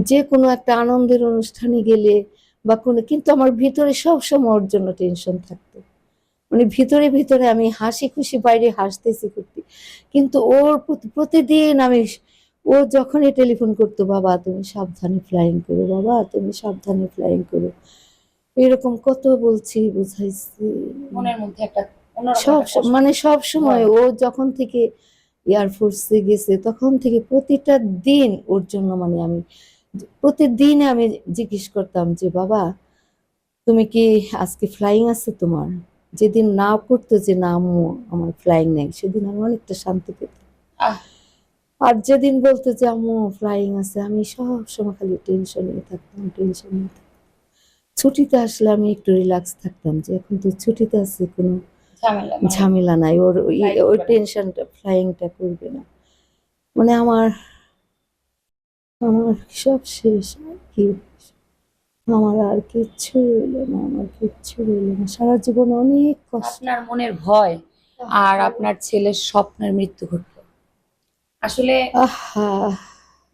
যে কোনো একটা আনন্দের অনুষ্ঠানে গেলে বা কোনো, কিন্তু আমার ভিতরে সবসময় ওর জন্য টেনশন থাকতো। মানে ভিতরে ভিতরে আমি হাসি খুশি বাইরে হাসতেছি করতে, কিন্তু ওর প্রতিদিন আমি, ও যখনই টেলিফোন করতো, বাবা তুমি সাবধানে ফ্লাইং করো, বাবা তুমি সাবধানে ফ্লাইং করো, এরকম কত বলছি, বুঝাইছি। মনের মধ্যে একটা অন্যরকম সব একটা কষ্ট, মানে সব সময় ভয়। ও যখন থেকে এয়ারফোর্সে গেছে তখন থেকে প্রতিটা দিন ওর জন্য মানে আমি প্রতিদিন আমি জিজ্ঞেস করতাম যে বাবা তুমি কি আজকে ফ্লাইং আছে তোমার? যেদিন না করতো যে না আম্মু আমার ফ্লাইং নেই, সেদিন আমি অনেকটা শান্তি পেতাম। আহ, আর যেদিন বলতো যে আম্মু ফ্লাইং আছে, আমি সব সময় খালি টেনশন নিয়ে থাকতাম, টেনশন নিয়ে থাকতাম। ছুটিতে আসলে আমি একটু রিল্যাক্স থাকতাম যে এখন তো ছুটিতে আছে, কোনো ঝামেলা মানে ঝামেলা নাই, ওর ফ্লাই ওই করবে না। টেনশনটা ফ্লাইংটা করবে না। মানে আমার আমার সব শেষ আর কি, আমার আর কিচ্ছু রইলো না, আমার কিচ্ছু রইলো না, সারা জীবন অনেক কষ্ট। আপনার মনের ভয় আর আপনার ছেলের স্বপ্নের মৃত্যু ঘটলো আসলে, আহা,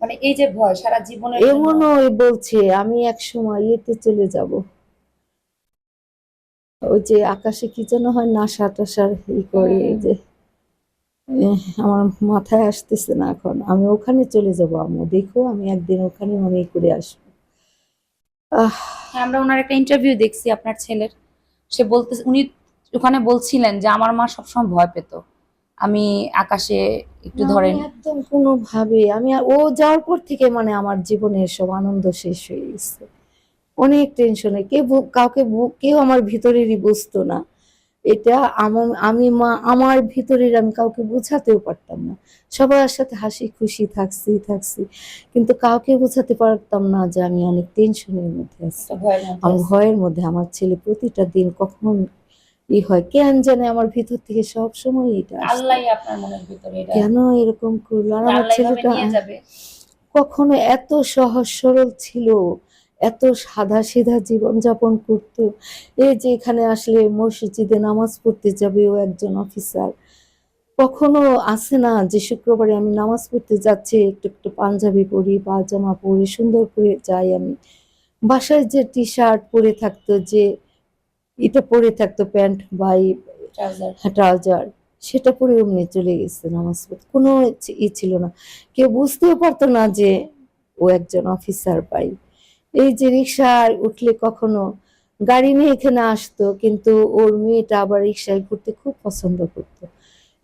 মানে এই যে ভয় সারা জীবনের জন্য। এমনও বলছে আমি এক সময় ইয়েতে চলে যাব, ওই যে আকাশে কি যেন হয়, নাসা টাসার ই করে, এই হুম, যে আমার মাথায় আসতেছে না এখন, আমি ওখানে চলে যাব আম্মু, দেখো আমি একদিন ওখানে আমি করে আসবো। আহ, হ্যাঁ, আমরা ওনার একটা ইন্টারভিউ দেখছি আপনার ছেলের। সে বলতে উনি ওখানে বলছিলেন যে আমার মা সবসময় ভয় পেত আমি আকাশে একটু না আমি ধরেন। একদম কোনোভাবে, আমি ও যাওয়ার পর থেকে মানে আমার জীবনের সব আনন্দ শেষ হয়ে গেছে, অনেক টেনশনে, কাউকে কেউ আমার ভিতরেরই বুঝতো না এটা। আমি মা আমার ভিতরের আমি কাউকে বোঝাতেও পারতাম না, সবার সাথে হাসি খুশি থাকছি থাকছি, কিন্তু কাউকে বোঝাতে পারতাম না যে আমি অনেক টেনশনের মধ্যে আছি, একটা ভয়ের মধ্যে আমি আছে। ভয়ের মধ্যে। আমার ছেলে প্রতিটা দিন কখন ই হয় কেন জানে, আমার ভিতর থেকে সব সময় এটা আসতো, আল্লাহ আপনার মনের ভিতরে এটা, কেন এরকম করলো। আর আমার আল্লাহ ভাবে ছেলেটা নিয়ে যাবে। কখনো এত সহজ সরল ছিল, এত সাদা সিধা জীবন যাপন করতো। এই যে এখানে আসলে মসজিদে নামাজ পড়তে যাবে, ও একজন অফিসার, কখনো আসে না যে শুক্রবারে আমি নামাজ পড়তে যাচ্ছি একটু একটু পাঞ্জাবি পরি, পাজামা পরি, সুন্দর করে যাই আমি। বাসায় যে টি শার্ট পরে থাকতো, যে এটা পরে থাকতো প্যান্ট বা ট্রাউজার। ট্রাউজার, সেটা পরে অমনি চলে গেছে নামাজ পড়তে, কোনো ই ছিল না, কেউ বুঝতেও পারতো না যে ও একজন অফিসার পাই। এই যে রিক্সায় উঠলে কখনো, গাড়ি নিয়ে এখানে আসতো, কিন্তু ওর মেয়েটা আবার রিক্সায় ঘুরতে খুব পছন্দ করতো।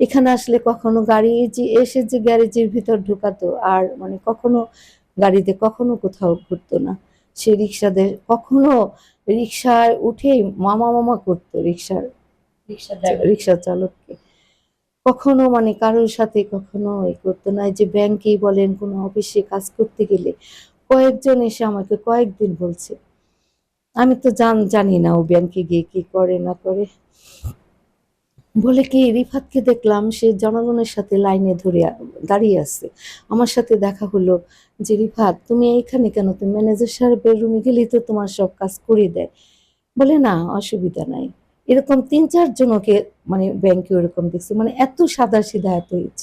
এখানে আসলে কখনো গাড়ি যে এসে যে গ্যারেজের ভিতর ঢুকাতো, আর মানে কখনো গাড়িতে কখনো কোথাও ঘুরতো না। সে রিক্সাদের কখনো রিক্সায় উঠেই মামা মামা করতো রিক্সা ড্রাইভার। রিক্সা চালককে, কখনো মানে কারোর সাথে কখনো এ করতো না। এই যে ব্যাংকেই বলেন, কোনো অফিসে কাজ করতে গেলে কয়েকজন এসে আমাকে কয়েকদিন বলছে, আমি তো জানি না ও ব্যাংকে গিয়ে কি করে না করে, বলে কি রিফাতকে দেখলাম সে জনগণের সাথে লাইনে ধরে দাঁড়িয়ে আছে, আমার সাথে দেখা হলো, যে রিফাত তুমি এইখানে কেন, তুমি ম্যানেজার সাহেবের রুমে গেলেই তো তোমার সব কাজ করে দেয়। বলে না অসুবিধা নাই। এরকম ৩-৪ জনকে মানে ব্যাংকে ওরকম দেখছি, মানে এত সাদা সিধা এত ইচ্ছে।